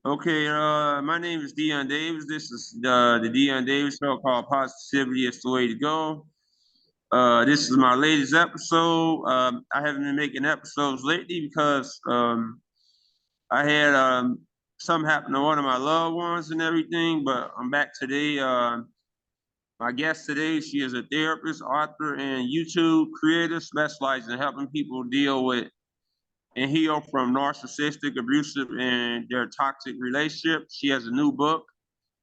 Okay, my name is Dion Davis. This is the Dion Davis show called Positivity is the Way to Go. This is my latest episode. I haven't been making episodes lately because I had something happen to one of my loved ones and everything, but I'm back today. My guest today, she is a therapist, author, and YouTube creator specializing in helping people deal with and heal from narcissistic, abusive, and their toxic relationships. She has a new book,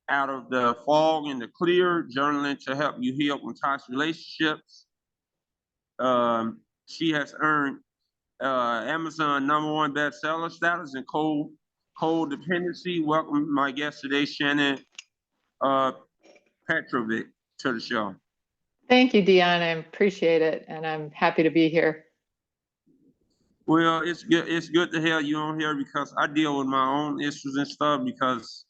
Out of the Fog in the Clear, Journaling to Help You Heal from Toxic Relationships. She has earned Amazon #1 bestseller status in codependency. Welcome my guest today, Shannon uh, Petrovich, to the show. Thank you, Dion. I appreciate it, and I'm happy to be here. Well, it's good. It's good to have you on here because I deal with my own issues and stuff. Because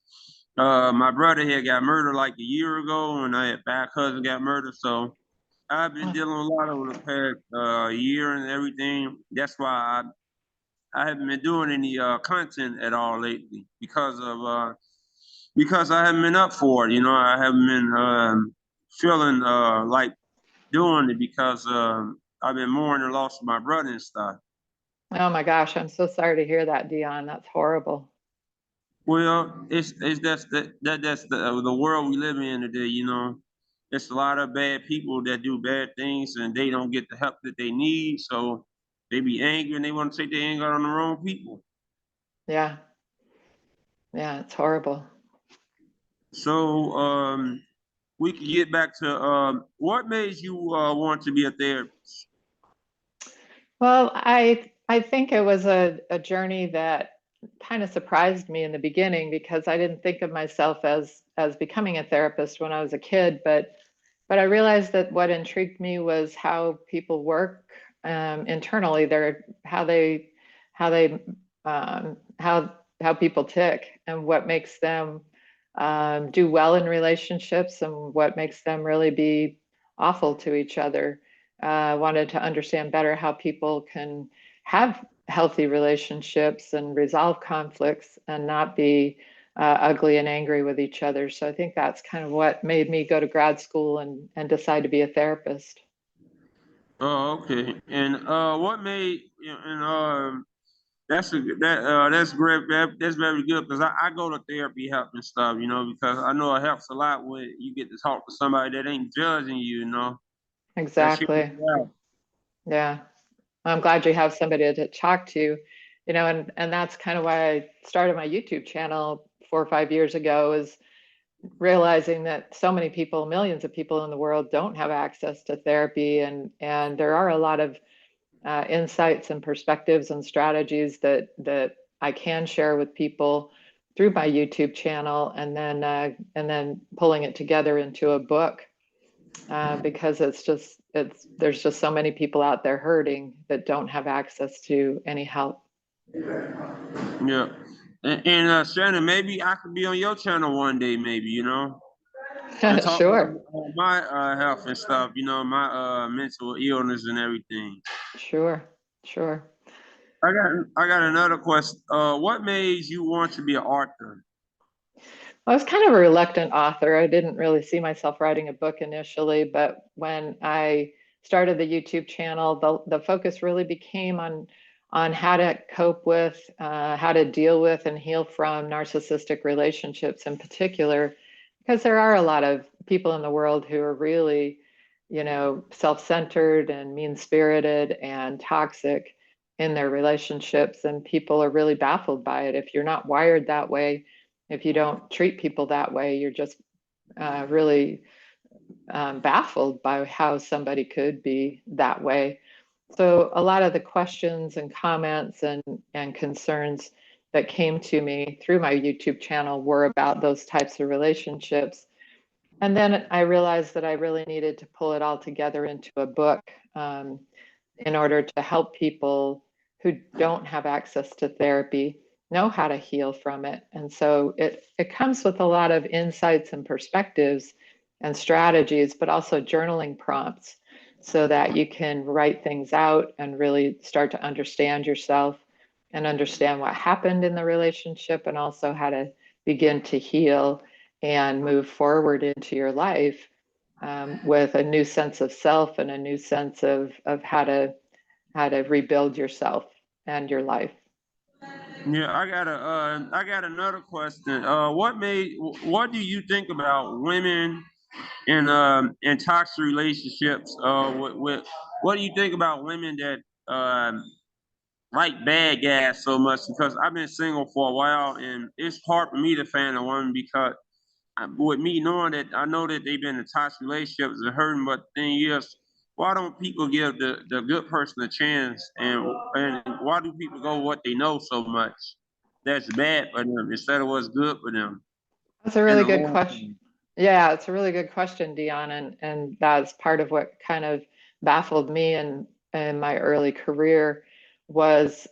my brother had got murdered like a year ago, and I had back cousin got murdered. So I've been dealing with a lot over the past year and everything. That's why I haven't been doing any content at all lately because I haven't been up for it. You know, I haven't been feeling like doing it because I've been mourning the loss of my brother and stuff. Oh my gosh, I'm so sorry to hear that, Dion. That's horrible. Well, it's that's the world we live in today. You know, it's a lot of bad people that do bad things and they don't get the help that they need. So they be angry and they want to take their anger on the wrong people. Yeah, yeah, it's horrible. So we can get back to what made you want to be a therapist? Well, I think it was a journey that kind of surprised me in the beginning because I didn't think of myself as becoming a therapist when I was a kid, but I realized that what intrigued me was how people work internally, their how they how people tick and what makes them do well in relationships and what makes them really be awful to each other. Wanted to understand better how people can have healthy relationships and resolve conflicts and not be ugly and angry with each other. So I think that's kind of what made me go to grad school and decide to be a therapist. Oh, okay. And what made you know, and that's great. That's very good because I go to therapy help and stuff, you know, because I know it helps a lot when you get to talk to somebody that ain't judging you, you know. That's you. Exactly. Yeah. I'm glad you have somebody to talk to, and that's kind of why I started my YouTube channel 4 or 5 years ago, is realizing that so many people, millions of people in the world don't have access to therapy. And there are a lot of insights and perspectives and strategies that I can share with people through my YouTube channel, and then pulling it together into a book, because it's there's just so many people out there hurting that don't have access to any help. Yeah. And Shannon, maybe I could be on your channel one day, maybe, you know, and talk Sure, about my health and stuff, you know, my mental illness and everything. sure, sure. I got another question. What made you want to be an author? I was kind of a reluctant author. I didn't really see myself writing a book initially, but when I started the YouTube channel, the focus really became on how to cope with, how to deal with and heal from narcissistic relationships in particular, because there are a lot of people in the world who are really, self-centered and mean-spirited and toxic in their relationships, and people are really baffled by it. If you're not wired that way, if you don't treat people that way, you're just really baffled by how somebody could be that way. So a lot of the questions and comments and concerns that came to me through my YouTube channel were about those types of relationships. And then I realized that I really needed to pull it all together into a book, in order to help people who don't have access to therapy know how to heal from it. And so it comes with a lot of insights and perspectives and strategies, but also journaling prompts so that you can write things out and really start to understand yourself and understand what happened in the relationship, and also how to begin to heal and move forward into your life with a new sense of self and a new sense of how to rebuild yourself and your life. Yeah, I got another question. What do you think about women in toxic relationships? What do you think about women that like bad guys so much? Because I've been single for a while, and it's hard for me to find a woman because with me knowing that I know that they've been in toxic relationships and hurting, but the thing is, why don't people give the good person a chance? And why do people go what they know so much that's bad for them instead of what's good for them That's a in really the good long question. term? Yeah, it's a really good question, Dion, and that's part of what kind of baffled me in my early career was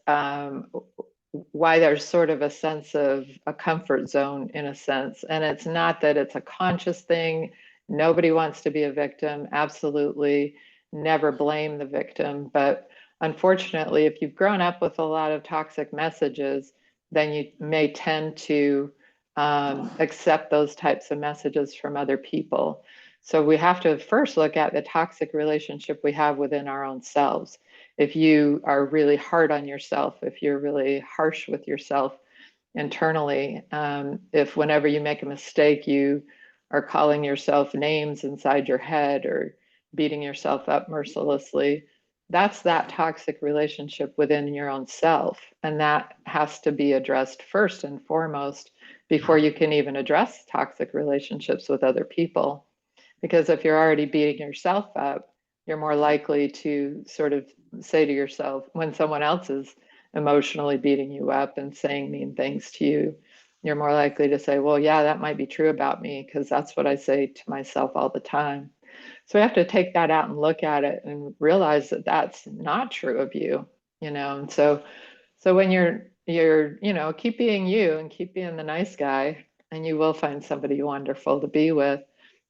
why there's sort of a sense of a comfort zone in a sense. And it's not that it's a conscious thing. Nobody wants to be a victim. Absolutely never blame the victim. But unfortunately, if you've grown up with a lot of toxic messages, then you may tend to accept those types of messages from other people. So we have to first look at the toxic relationship we have within our own selves. If you are really hard on yourself, if you're really harsh with yourself internally, if whenever you make a mistake, you are calling yourself names inside your head or beating yourself up mercilessly, that's that toxic relationship within your own self. And that has to be addressed first and foremost before you can even address toxic relationships with other people. Because if you're already beating yourself up, you're more likely to sort of say to yourself, when someone else is emotionally beating you up and saying mean things to you, you're more likely to say, well, yeah, that might be true about me because that's what I say to myself all the time. So we have to take that out and look at it and realize that that's not true of you, you know. And so when you're, you know, keep being you and keep being the nice guy, and you will find somebody wonderful to be with.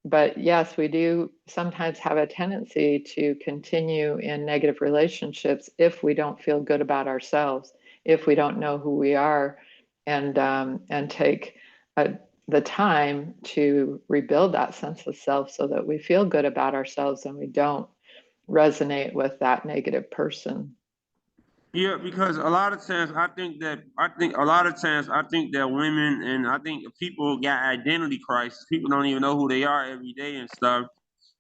But yes, we do sometimes have a tendency to continue in negative relationships if we don't feel good about ourselves, if we don't know who we are, and take the time to rebuild that sense of self so that we feel good about ourselves and we don't resonate with that negative person. Yeah, because a lot of times I think that women and I think people got identity crisis. People don't even know who they are every day and stuff.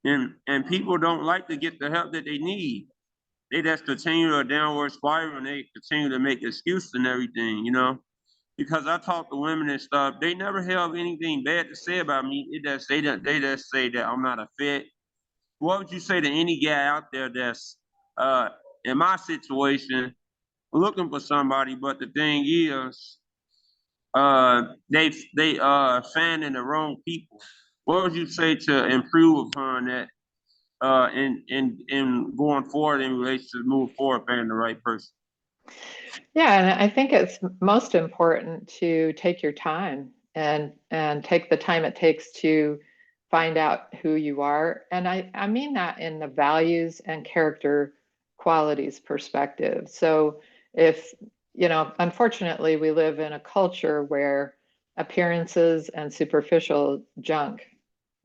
And people don't like to get the help that they need. They just continue a downward spiral and they continue to make excuses and everything, you know. Because I talk to women and stuff, they never have anything bad to say about me. They just say that I'm not a fit. What would you say to any guy out there that's uh in my situation looking for somebody, but the thing is, they finding the wrong people. What would you say to improve upon that? In going forward in relationships, move forward, finding the right person. Yeah, and I think it's most important to take your time and take the time it takes to find out who you are. And I mean that in the values and character qualities perspective. So if, you know, unfortunately we live in a culture where appearances and superficial junk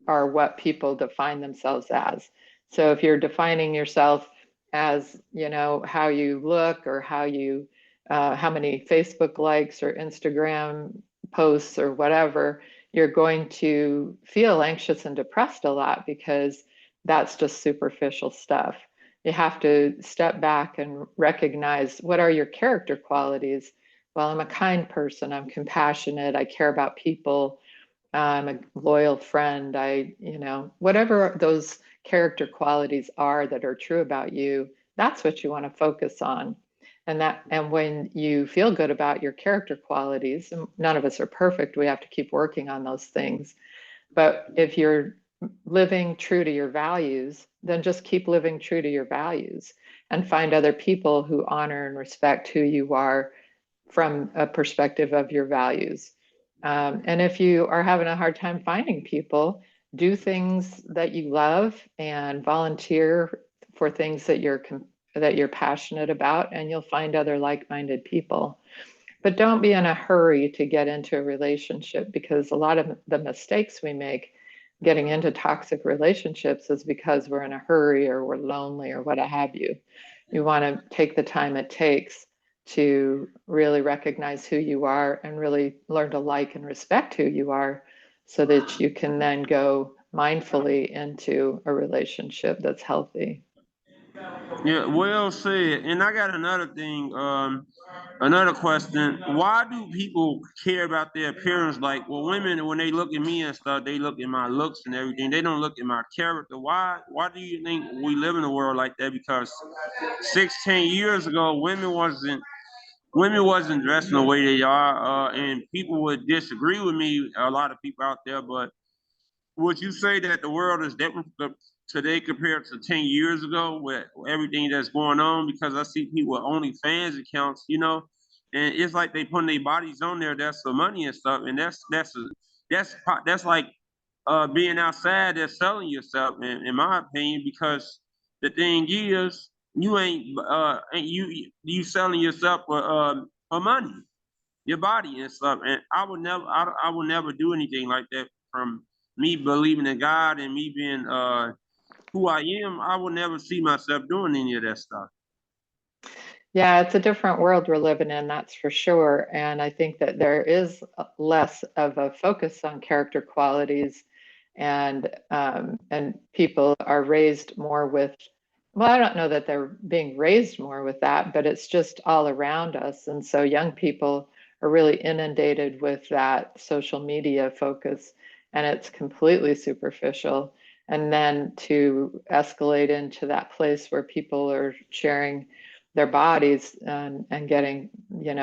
are what people define themselves as. So if you're defining yourself as, you know, how you look or how many Facebook likes or Instagram posts or whatever, you're going to feel anxious and depressed a lot because that's just superficial stuff. You have to step back and recognize, what are your character qualities? Well, I'm a kind person, I'm compassionate, I care about people, I'm a loyal friend. You know, whatever those character qualities are that are true about you, that's what you want to focus on. And when you feel good about your character qualities, and none of us are perfect, we have to keep working on those things. But if you're living true to your values, then just keep living true to your values and find other people who honor and respect who you are from a perspective of your values. And if you are having a hard time finding people, do things that you love and volunteer for things that you're that you're passionate about, and you'll find other like-minded people. But don't be in a hurry to get into a relationship, because a lot of the mistakes we make getting into toxic relationships is because we're in a hurry or we're lonely or what have you. You want to take the time it takes to really recognize who you are and really learn to like and respect who you are, so that you can then go mindfully into a relationship that's healthy. Yeah, well said. And I got another thing, another question. Why do people care about their appearance? Like, well, women, when they look at me and stuff, they look at my looks and everything. They don't look at my character. Why do you think we live in a world like that? Because 16 years ago, women wasn't dressing the way they are, and people would disagree with me. A lot of people out there, but would you say that the world is different today compared to 10 years ago with everything that's going on? Because I see people with OnlyFans accounts, and it's like they putting their bodies on there. That's for money and stuff, and that's like being outside. That's selling yourself, in my opinion. Because the thing is, you selling yourself for money, your body and stuff. And I would never do anything like that. From me believing in God and me being who I am, I would never see myself doing any of that stuff. Yeah, it's a different world we're living in, that's for sure. And I think that there is less of a focus on character qualities, and people are raised more with, well, I don't know that they're being raised more with that, but it's just all around us. And so young people are really inundated with that social media focus, and it's completely superficial. And then to escalate into that place where people are sharing their bodies and getting,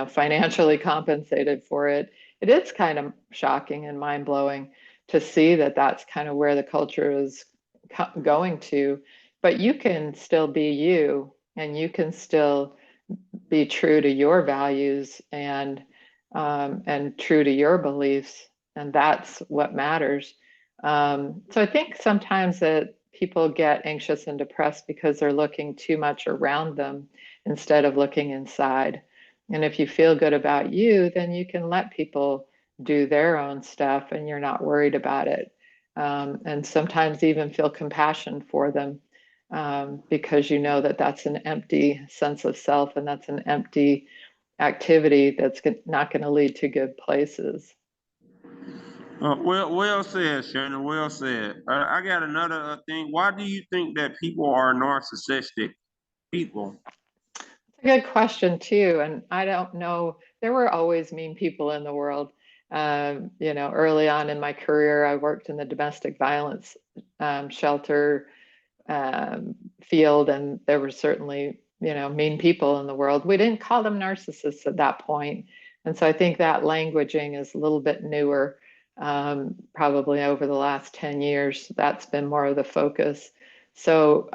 financially compensated for it, it is kind of shocking and mind blowing to see that that's kind of where the culture is going to. But you can still be you, and you can still be true to your values and true to your beliefs, and that's what matters. So I think sometimes that people get anxious and depressed because they're looking too much around them instead of looking inside. And if you feel good about you, then you can let people do their own stuff and you're not worried about it. And sometimes even feel compassion for them, because you know that that's an empty sense of self, and that's an empty activity that's not going to lead to good places. Well said, Shannon. Well said. I got another thing. Why do you think that people are narcissistic people? It's a good question too, and I don't know. There were always mean people in the world. Early on in my career, I worked in the domestic violence shelter field, and there were certainly, mean people in the world. We didn't call them narcissists at that point, and so I think that languaging is a little bit newer. Probably over the last 10 years, that's been more of the focus. So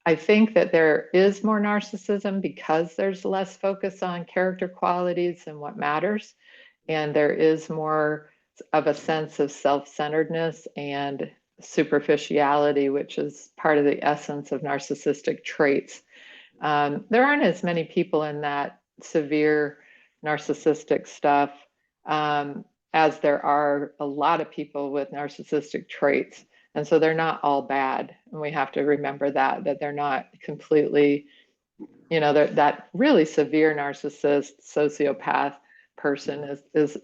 I think that there is more narcissism because there's less focus on character qualities and what matters, and there is more of a sense of self-centeredness and superficiality, which is part of the essence of narcissistic traits. There aren't as many people in that severe narcissistic stuff, as there are a lot of people with narcissistic traits. And so they're not all bad. And we have to remember that they're not completely, that really severe narcissist, sociopath person is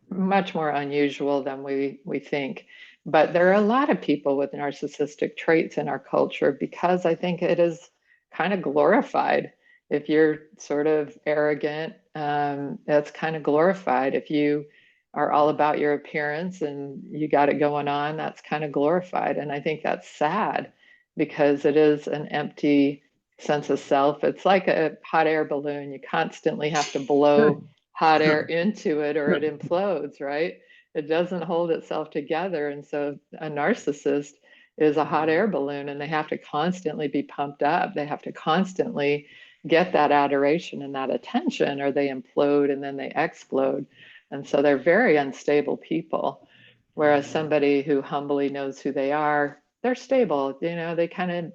much more unusual than we think. But there are a lot of people with narcissistic traits in our culture because I think it is kind of glorified. If you're sort of arrogant, that's kind of glorified. If you are all about your appearance and you got it going on, that's kind of glorified. And I think that's sad because it is an empty sense of self. It's like a hot air balloon. You constantly have to blow hot air into it or it implodes, right? It doesn't hold itself together. And so a narcissist is a hot air balloon, and they have to constantly be pumped up. They have to constantly get that adoration and that attention, or they implode and then they explode. And so they're very unstable people. Whereas somebody who humbly knows who they are, they're stable. They kind of,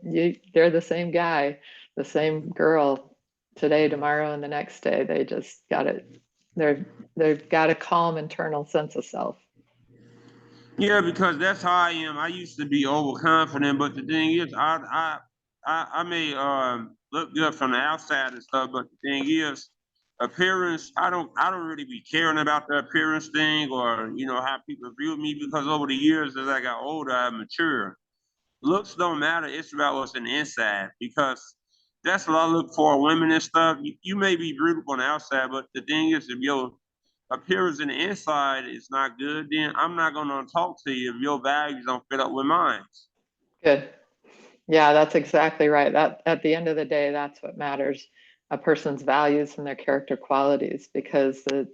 they're the same guy. the same girl today, tomorrow, and the next day. They just got it. They've got a calm internal sense of self. Yeah, because that's how I am. I used to be overconfident, but the thing is, I may look good from the outside and stuff, but the thing is, appearance. I don't really be caring about the appearance thing or how people view me because over the years as I got older, I matured. Looks don't matter. It's about what's in the inside because that's what I look for women and stuff. You may be beautiful on the outside, but the thing is, if your appearance in the inside is not good, then I'm not gonna talk to you if your values don't fit up with mine. Good. Yeah, that's exactly right. That at the end of the day, that's what matters, a person's values and their character qualities, because the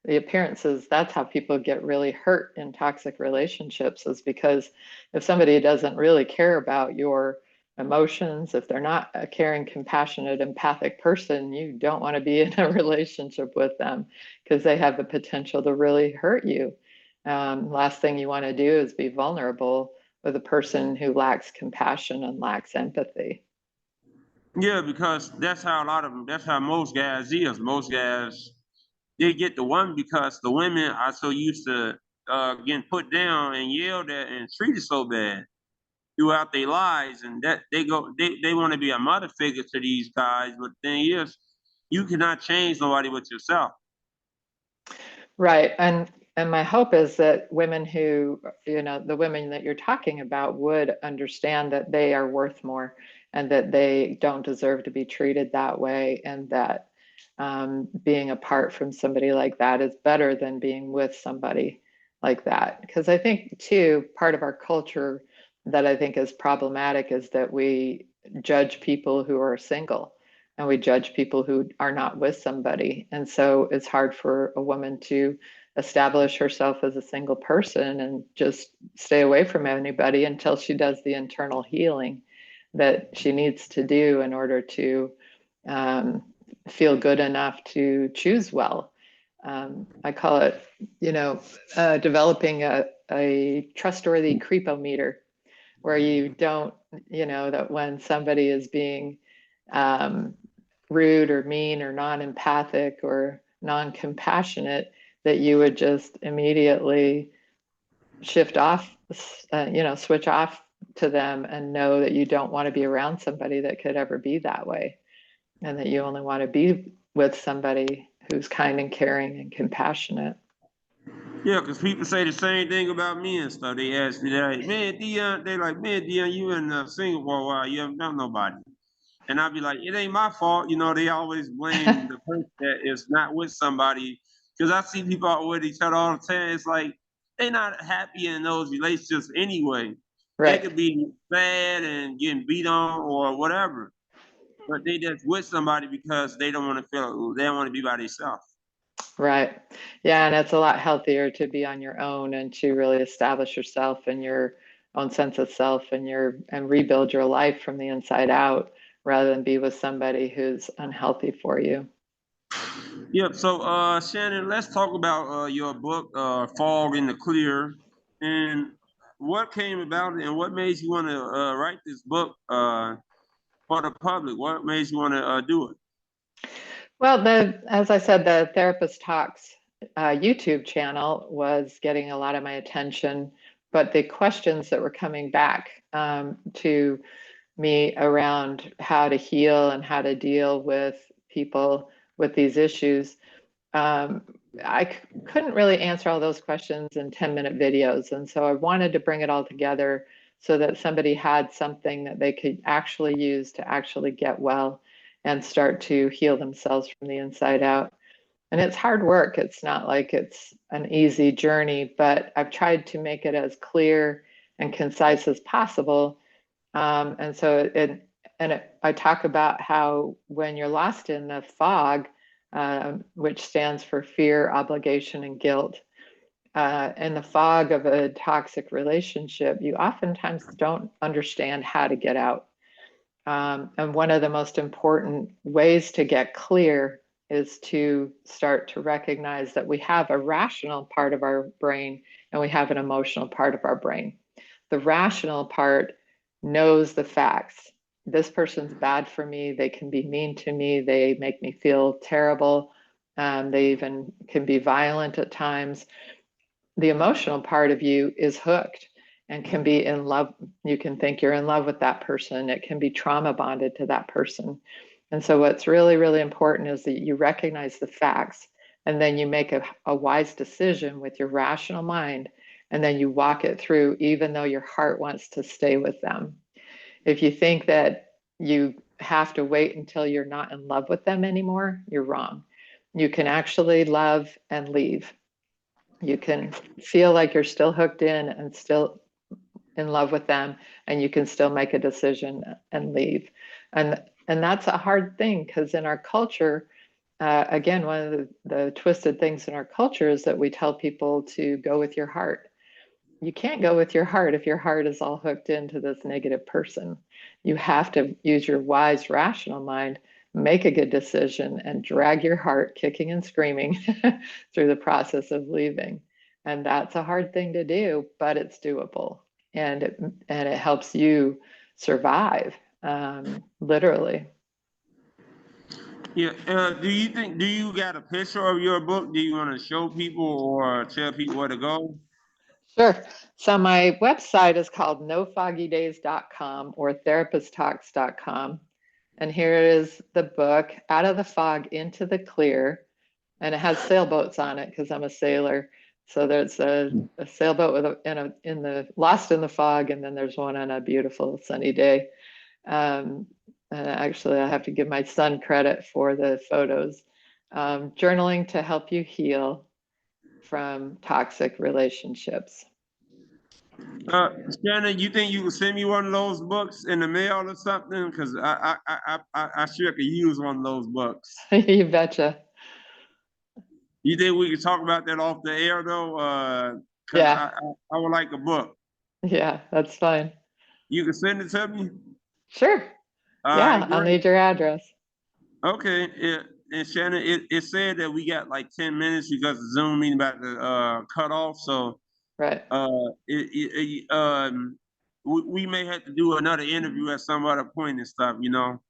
appearances, that's how people get really hurt in toxic relationships, is because if somebody doesn't really care about your emotions, if they're not a caring, compassionate, empathic person, you don't want to be in a relationship with them because they have the potential to really hurt you. Last thing you want to do is be vulnerable with a person who lacks compassion and lacks empathy. Yeah, because that's how a lot of them. That's how most guys is. Most guys they get the woman because the women are so used to getting put down and yelled at and treated so bad throughout their lives, and that they want to be a mother figure to these guys. But the thing is, you cannot change nobody but yourself. Right. And my hope is that women who, the women that you're talking about would understand that they are worth more and that they don't deserve to be treated that way, and that being apart from somebody like that is better than being with somebody like that. Because I think, too, part of our culture that I think is problematic is that we judge people who are single and we judge people who are not with somebody. And so it's hard for a woman to establish herself as a single person and just stay away from anybody until she does the internal healing that she needs to do in order to um, feel good enough to choose well. I call it, developing a trustworthy creepometer, where you don't, that when somebody is being um, rude or mean or non-empathic or non-compassionate, that you would just immediately shift off, switch off to them and know that you don't want to be around somebody that could ever be that way, and that you only want to be with somebody who's kind and caring and compassionate. Yeah, because people say the same thing about me and stuff. They ask me, they're like, man, Dion, they like, man, Dion, you in Singapore a while, you haven't done nobody. And I'll be like, it ain't my fault. They always blame the person that is not with somebody. Because I see people out with each other all the time. It's like they're not happy in those relationships anyway. They Right. could be sad and getting beat on or whatever. But they just with somebody because they don't want to feel they don't want to be by themselves. Right. Yeah, and it's a lot healthier to be on your own and to really establish yourself and your own sense of self and rebuild your life from the inside out, rather than be with somebody who's unhealthy for you. Yep. So, Shannon, let's talk about your book, Fog in the Clear, and what came about it, and what made you want to write this book for the public. What made you want to do it? Well, as I said, the Therapist Talks YouTube channel was getting a lot of my attention, but the questions that were coming back to me around how to heal and how to deal with people with these issues, um, couldn't really answer all those questions in 10-minute videos. And so I wanted to bring it all together so that somebody had something that they could actually use to actually get well and start to heal themselves from the inside out. And it's hard work. It's not like it's an easy journey, but I've tried to make it as clear and concise as possible. And so I talk about how when you're lost in the fog, which stands for fear, obligation, and guilt, in the fog of a toxic relationship, you oftentimes don't understand how to get out. And one of the most important ways to get clear is to start to recognize that we have a rational part of our brain and we have an emotional part of our brain. The rational part knows the facts. this person's bad for me. They can be mean to me. They make me feel terrible. They even can be violent at times. The emotional part of you is hooked and can be in love. You can think you're in love with that person. It can be trauma bonded to that person. And so, what's really, really important is that you recognize the facts and then you make a wise decision with your rational mind. And then you walk it through, even though your heart wants to stay with them. If you think that you have to wait until you're not in love with them anymore, you're wrong. You can actually love and leave. You can feel like you're still hooked in and still in love with them, and you can still make a decision and leave. And that's a hard thing because in our culture, again, one of the twisted things in our culture is that we tell people to go with your heart. You can't go with your heart if your heart is all hooked into this negative person. You have to use your wise, rational mind, make a good decision, and drag your heart kicking and screaming through the process of leaving. And that's a hard thing to do, but it's doable. And it helps you survive, literally. Yeah. Do you got a picture of your book? Do you want to show people or tell people where to go? Sure. So my website is called nofoggydays.com or therapisttalks.com. And here is the book, Out of the Fog into the Clear. And it has sailboats on it because I'm a sailor. So there's a sailboat with in the lost in the fog, and then there's one on a beautiful sunny day. Um, and actually, I have to give my son credit for the photos. Journaling to help you heal from toxic relationships. Uh, Shannon, you think you could send me one of those books in the mail or something? Because I sure could use one of those books. You betcha. You think we could talk about that off the air though? Because Yeah, I would like a book. yeah, that's fine. You can send it to me. Sure. All right, Yeah, I'll great. need your address. Okay. And Shannon, it said that we got like 10 minutes because the Zoom meeting about to cut off. So Right. we may have to do another interview at some other point and stuff, you know.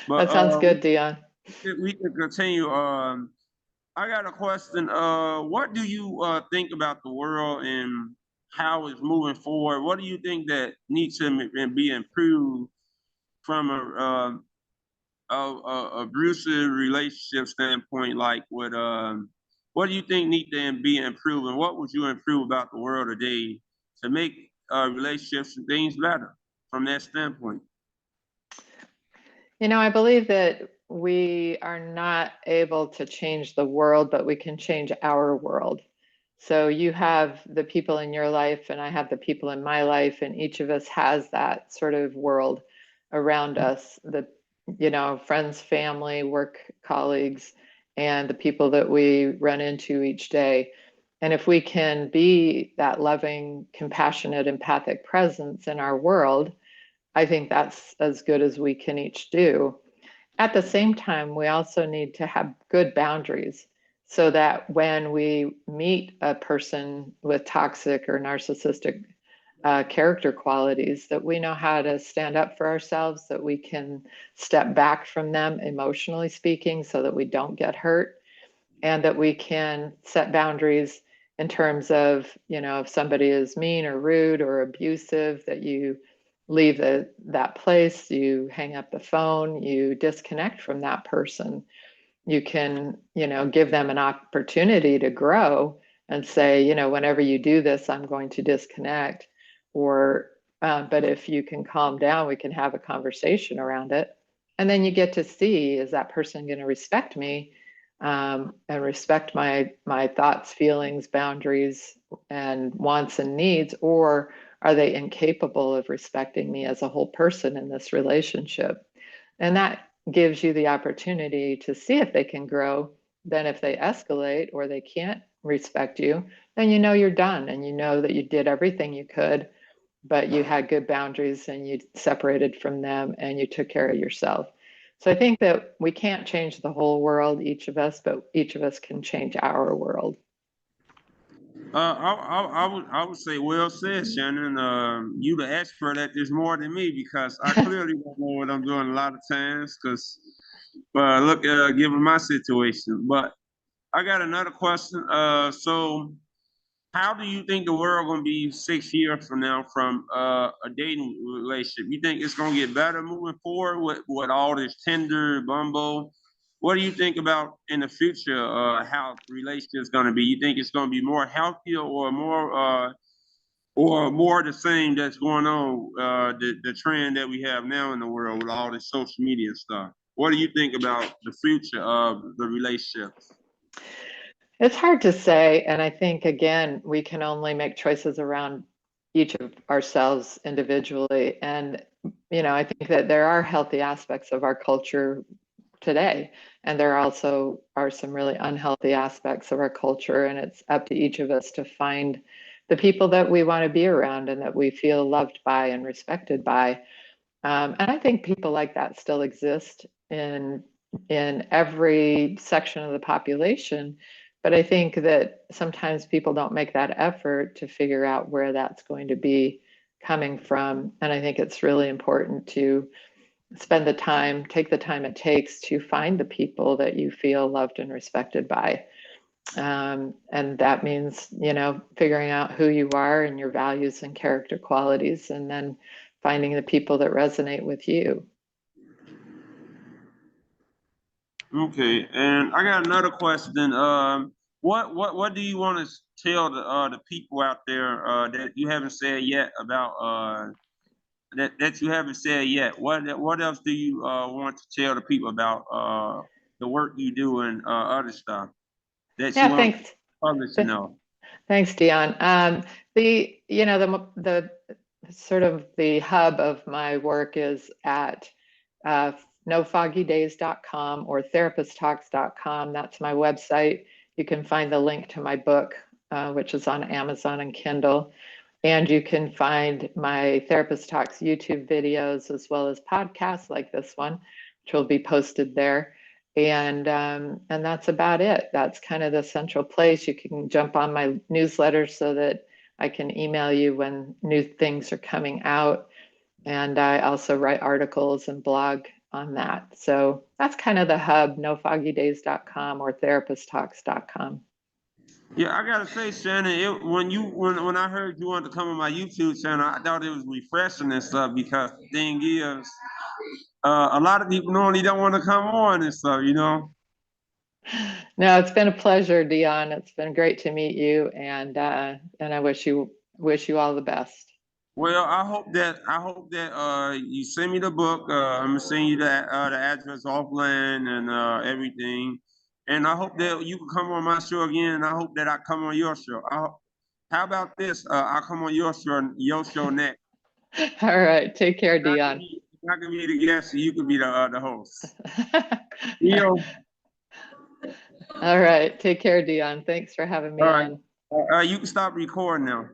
But That sounds good, Dion. we can continue. I got a question. What do you think about the world and how it's moving forward? What do you think that needs to be improved from a abusive relationship standpoint? Like, what do you think need to be improved, and what would you improve about the world today to make relationships and things better from that standpoint? I believe that we are not able to change the world, but we can change our world. So you have the people in your life, and I have the people in my life, and each of us has that sort of world around us, friends, family, work colleagues, and the people that we run into each day. And if we can be that loving, compassionate, empathic presence in our world, I think that's as good as we can each do. At the same time, we also need to have good boundaries so that when we meet a person with toxic or narcissistic character qualities, that we know how to stand up for ourselves, that we can step back from them emotionally speaking so that we don't get hurt, and that we can set boundaries in terms of, if somebody is mean or rude or abusive, that you leave that place, you hang up the phone, you disconnect from that person. You can, give them an opportunity to grow and say, whenever you do this, I'm going to disconnect. Or, but if you can calm down, we can have a conversation around it. And then you get to see, is that person going to respect me, and respect my thoughts, feelings, boundaries, and wants and needs, or are they incapable of respecting me as a whole person in this relationship? And that gives you the opportunity to see if they can grow. Then, if they escalate or they can't respect you, then you know you're done and you know that you did everything you could, but you had good boundaries and you separated from them and you took care of yourself. So I think that we can't change the whole world, each of us, but each of us can change our world. I would say well said, Shannon. You the expert at this more than me because I clearly don't know what I'm doing a lot of times. Because, look, given my situation. But I got another question. So how do you think the world gonna be 6 years from now from a dating relationship? You think it's gonna get better moving forward with all this Tinder, Bumble? What do you think about in the future? How relationships gonna be? You think it's gonna be more healthier or more the same that's going on? The trend that we have now in the world with all this social media stuff. What do you think about the future of the relationships? It's hard to say. And I think, again, we can only make choices around each of ourselves individually. And, I think that there are healthy aspects of our culture today. And there also are some really unhealthy aspects of our culture. And it's up to each of us to find the people that we want to be around and that we feel loved by and respected by. And I think people like that still exist in every section of the population. But I think that sometimes people don't make that effort to figure out where that's going to be coming from. And I think it's really important to spend the time, take the time it takes to find the people that you feel loved and respected by. And that means, figuring out who you are and your values and character qualities, and then finding the people that resonate with you. Okay, and I got another question. What do you want to tell the people out there that you haven't said yet about that you haven't said yet? What else do you want to tell the people about the work you do and other stuff that you Yeah, want thanks. others to know? Thanks, Dion. The sort of the hub of my work is at nofoggydays.com or therapisttalks.com. That's my website. You can find the link to my book, which is on Amazon and Kindle. And you can find my Therapist Talks YouTube videos as well as podcasts like this one, which will be posted there. And that's about it. That's kind of the central place. You can jump on my newsletter so that I can email you when new things are coming out. And I also write articles and blog on that. So that's kind of the hub, nofoggydays.com or therapisttalks.com. Yeah, I gotta say, Shannon, when I heard you wanted to come on my YouTube channel, I thought it was refreshing and stuff because the thing is, a lot of people normally don't want to come on and stuff, you know. No, it's been a pleasure, Dion. It's been great to meet you, and I wish you all the best. Well, I hope that you send me the book. I'm gonna send you the address offline and everything, and I hope that you can come on my show again. And I hope that I come on your show. How about this? I'll come on your show next. All right, take care, Dion. I can be the guest, and you can be the host. Deal. All right, take care, Dion. Thanks for having me All right. on. You can stop recording now.